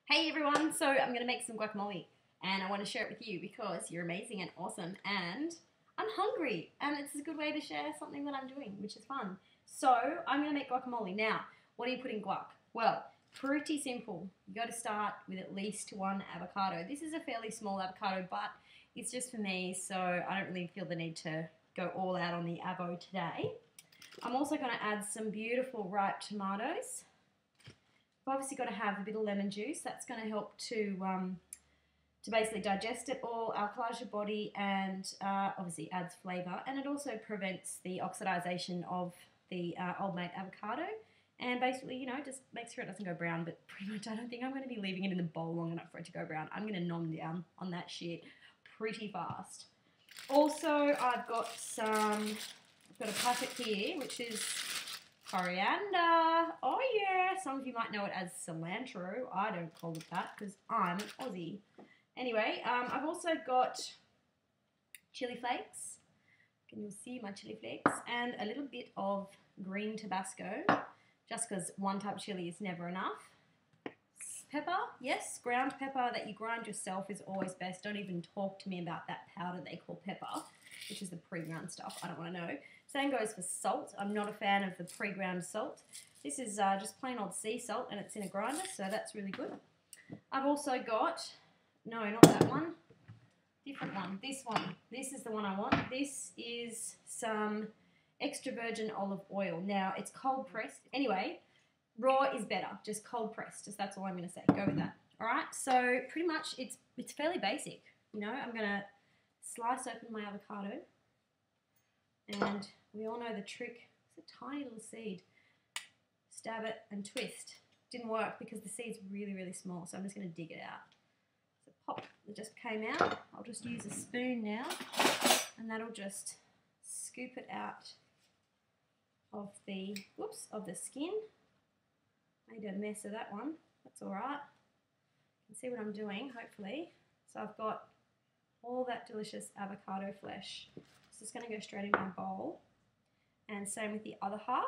Hey everyone, so I'm going to make some guacamole and I want to share it with you because you're amazing and awesome and I'm hungry and it's a good way to share something that I'm doing, which is fun. So I'm going to make guacamole. Now, what do you put in guac? Well, pretty simple. You got to start with at least one avocado. This is a fairly small avocado, but it's just for me, so I don't really feel the need to go all out on the avo today. I'm also going to add some beautiful ripe tomatoes. I've obviously got to have a bit of lemon juice. That's going to help to basically digest it all, alkalize your body, and obviously adds flavour. And it also prevents the oxidization of the old mate avocado. And basically, you know, just makes sure it doesn't go brown. But pretty much, I don't think I'm going to be leaving it in the bowl long enough for it to go brown. I'm going to nom down on that shit pretty fast. Also, I've got a packet here, which is coriander. Oh yeah, some of you might know it as cilantro. I don't call it that because I'm an Aussie. Anyway, I've also got chili flakes. Can you see my chili flakes? And a little bit of green Tabasco, just because one type of chili is never enough. Pepper, yes, ground pepper that you grind yourself is always best. Don't even talk to me about that powder they call pepper, which is the pre-ground stuff. I don't want to know. Same goes for salt. I'm not a fan of the pre-ground salt. This is just plain old sea salt and it's in a grinder, so that's really good. I've also got, no, not that one, different one, this one. This is the one I want. This is some extra virgin olive oil. Now, it's cold pressed. Anyway, raw is better, just cold pressed. Just that's all I'm going to say. Go with that. All right, so pretty much it's fairly basic. You know, I'm going to slice open my avocado. And we all know the trick. It's a tiny little seed. Stab it and twist. Didn't work because the seed's really, really small, so I'm just going to dig it out. So pop, it just came out. I'll just use a spoon now, and that'll just scoop it out of the, of the skin. Made a mess of that one. That's all right. You can see what I'm doing, hopefully. So I've got all that delicious avocado flesh. It's just going to go straight in my bowl. And same with the other half.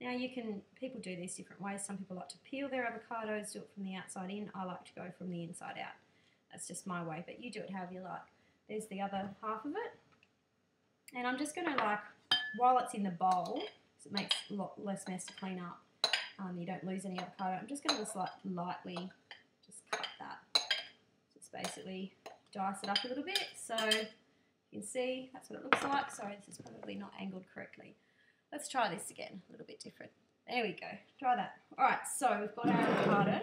Now people do these different ways. Some people like to peel their avocados, do it from the outside in. I like to go from the inside out. That's just my way, but you do it however you like. There's the other half of it. And I'm just going to while it's in the bowl, because it makes a lot less mess to clean up, you don't lose any avocado. I'm just going to just lightly just cut that. Just basically dice it up a little bit. So you can see that's what it looks like. Sorry, this is probably not angled correctly. Let's try this again, a little bit different. There we go, try that. All right, so we've got our avocado.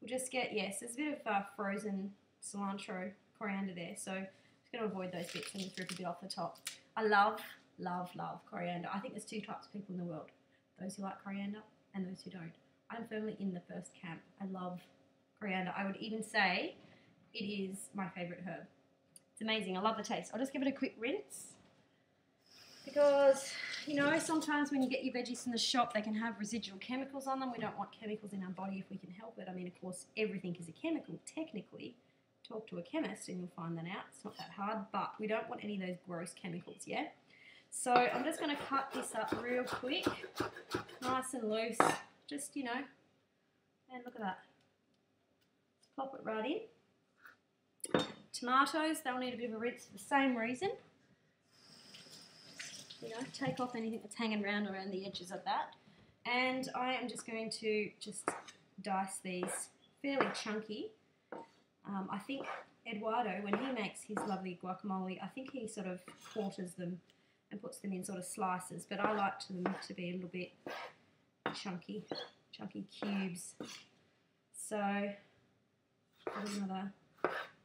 We'll just get, yes, there's a bit of frozen cilantro, coriander there, so I'm just going to avoid those bits and just rip a bit off the top. I love, love, love coriander. I think there's two types of people in the world, those who like coriander and those who don't. I'm firmly in the first camp. I love coriander. I would even say it is my favourite herb. It's amazing. I love the taste. I'll just give it a quick rinse because, you know, sometimes when you get your veggies from the shop, they can have residual chemicals on them. We don't want chemicals in our body if we can help it. I mean, of course, everything is a chemical, technically. Talk to a chemist and you'll find that out. It's not that hard, but we don't want any of those gross chemicals, yeah? So I'm just going to cut this up real quick, nice and loose, just, you know, and look at that. Just plop it right in. Tomatoes, they'll need a bit of a rinse for the same reason. You know, take off anything that's hanging around the edges of that. And I am just going to just dice these fairly chunky. I think Eduardo, when he makes his lovely guacamole, I think he sort of quarters them and puts them in sort of slices, but I like them to be a little bit chunky cubes. So, there's another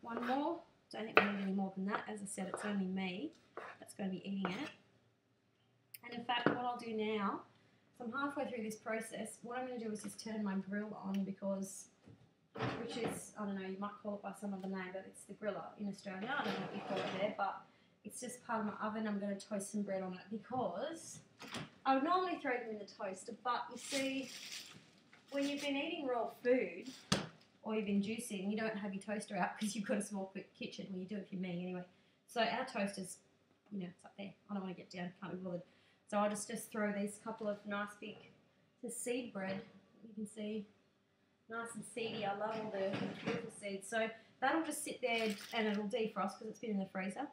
one more. Don't think we need any more than that. As I said, it's only me that's going to be eating it. And in fact, what I'll do now, so I'm halfway through this process, what I'm going to do is just turn my grill on because, which is, I don't know, you might call it by some other name, but it's the griller in Australia. I don't know what you call it there, but it's just part of my oven. I'm going to toast some bread on it because I would normally throw them in the toaster, but you see, when you've been eating raw food, or you've been juicing, you don't have your toaster out because you've got a small quick kitchen. Well, you do if you're me anyway. So our toaster's, you know, it's up there. I don't want to get down, can't be bothered. So I'll just throw these couple of nice big seed bread. You can see Nice and seedy. I love all the beautiful seeds. So that'll just sit there and it'll defrost because it's been in the freezer.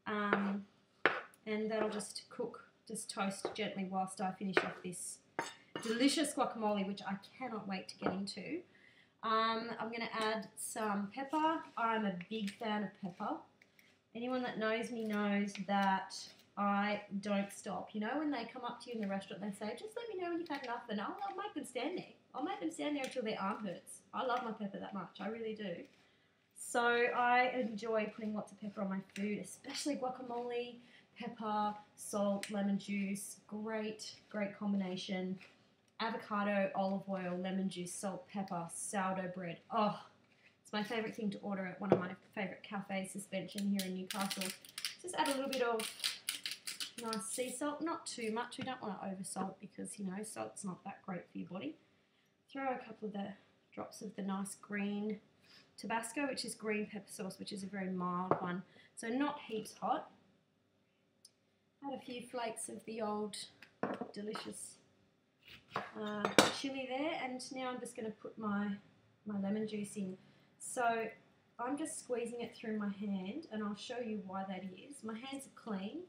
And that'll just cook, just toast gently whilst I finish off this delicious guacamole, which I cannot wait to get into. I'm going to add some pepper. I'm a big fan of pepper. Anyone that knows me knows that I don't stop. You know, when they come up to you in the restaurant, they say, just let me know when you've had enough, and I'll make them stand there. I'll make them stand there until their arm hurts. I love my pepper that much. I really do. So I enjoy putting lots of pepper on my food, especially guacamole, pepper, salt, lemon juice. Great, great combination. Avocado, olive oil, lemon juice, salt, pepper, sourdough bread. Oh, it's my favourite thing to order at one of my favourite cafes, Suspension, here in Newcastle. Just add a little bit of nice sea salt, not too much. We don't want to over salt because, you know, salt's not that great for your body. Throw a couple of the drops of the nice green Tabasco, which is green pepper sauce, which is a very mild one. So not heaps hot. Add a few flakes of the old delicious chilli there, and now I'm just going to put my lemon juice in. So I'm just squeezing it through my hand, and I'll show you why that is. My hands are clean.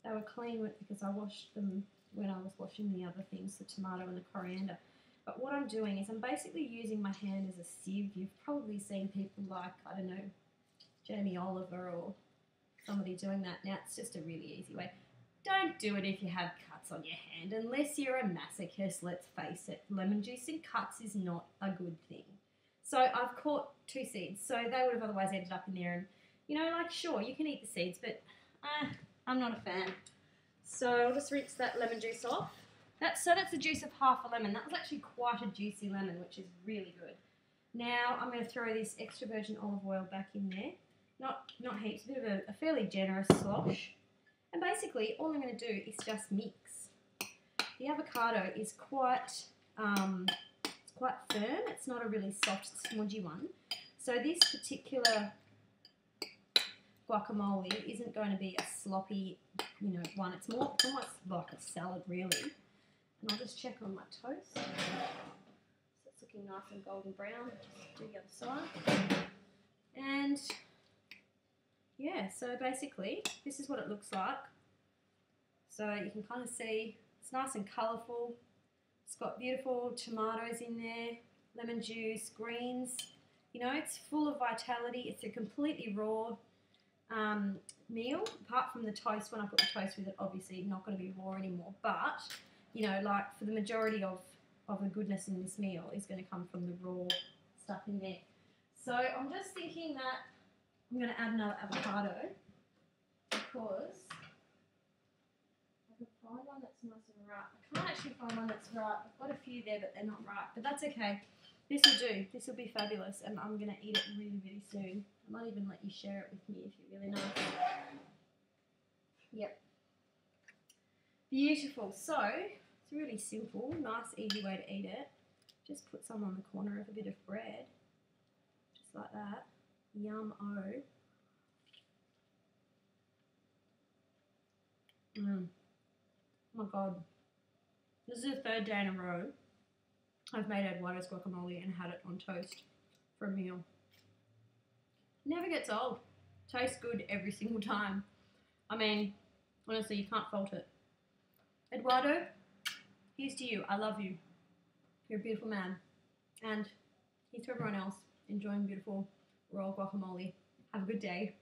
They were clean because I washed them when I was washing the other things, the tomato and the coriander. But what I'm doing is I'm basically using my hand as a sieve. You've probably seen people like, I don't know, Jamie Oliver or somebody doing that. Now, it's just a really easy way. Don't do it if you have cuts on your hand, unless you're a masochist, let's face it. Lemon juice and cuts is not a good thing. So I've caught 2 seeds, so they would have otherwise ended up in there. And, you know, like, sure, you can eat the seeds, but I'm not a fan. So I'll just rinse that lemon juice off. That's the juice of half a lemon. That was actually quite a juicy lemon, which is really good. Now I'm going to throw this extra virgin olive oil back in there. Not heaps, a bit of a fairly generous slosh. And basically, all I'm going to do is just mix. The avocado is quite firm. It's not a really soft, smudgy one. So this particular guacamole isn't going to be a sloppy, you know, one. It's almost like a salad, really. And I'll just check on my toast. So it's looking nice and golden brown. Just do the other side. And yeah, so basically, this is what it looks like. So you can kind of see it's nice and colourful. It's got beautiful tomatoes in there, lemon juice, greens. You know, it's full of vitality. It's a completely raw meal, apart from the toast. When I put the toast with it, obviously not going to be raw anymore. But, you know, like for the majority of the goodness in this meal is going to come from the raw stuff in there. So I'm just thinking that I'm going to add another avocado because I can find one that's nice and ripe. I can't actually find one that's ripe. I've got a few there, but they're not ripe. But that's okay. This will do. This will be fabulous, and I'm going to eat it really, really soon. I might even let you share it with me if you're really nice. Yep. Beautiful. So, it's really simple, nice, easy way to eat it. Just put some on the corner of a bit of bread. Just like that. Yum-o. Oh my God. This is the 3rd day in a row I've made Eduardo's guacamole and had it on toast for a meal. Never gets old. Tastes good every single time. I mean, honestly, you can't fault it. Eduardo, here's to you. I love you. You're a beautiful man. And here's to everyone else enjoying beautiful raw guacamole. Have a good day.